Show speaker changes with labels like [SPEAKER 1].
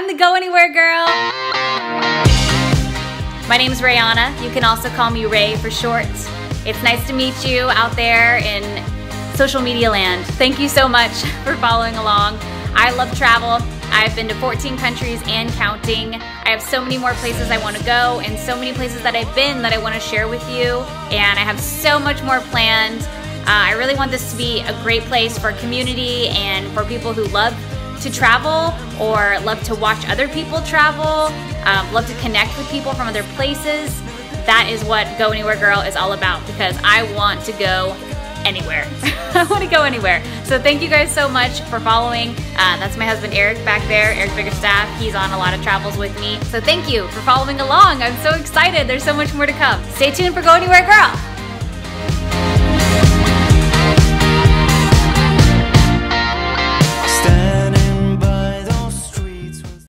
[SPEAKER 1] I'm the Go Anywhere girl. My name is Raihanna. You can also call me Ray for short. It's nice to meet you out there in social media land. Thank you so much for following along. I love travel. I've been to 14 countries and counting. I have so many more places I want to go and so many places that I've been that I want to share with you. And I have so much more planned. I really want this to be a great place for community and for people who love to travel or love to watch other people travel, love to connect with people from other places. That is what Go Anywhere Girl is all about, because I want to go anywhere. I want to go anywhere. So thank you guys so much for following. That's my husband Eric back there, Eric Biggerstaff. He's on a lot of travels with me. So thank you for following along. I'm so excited. There's so much more to come. Stay tuned for Go Anywhere Girl.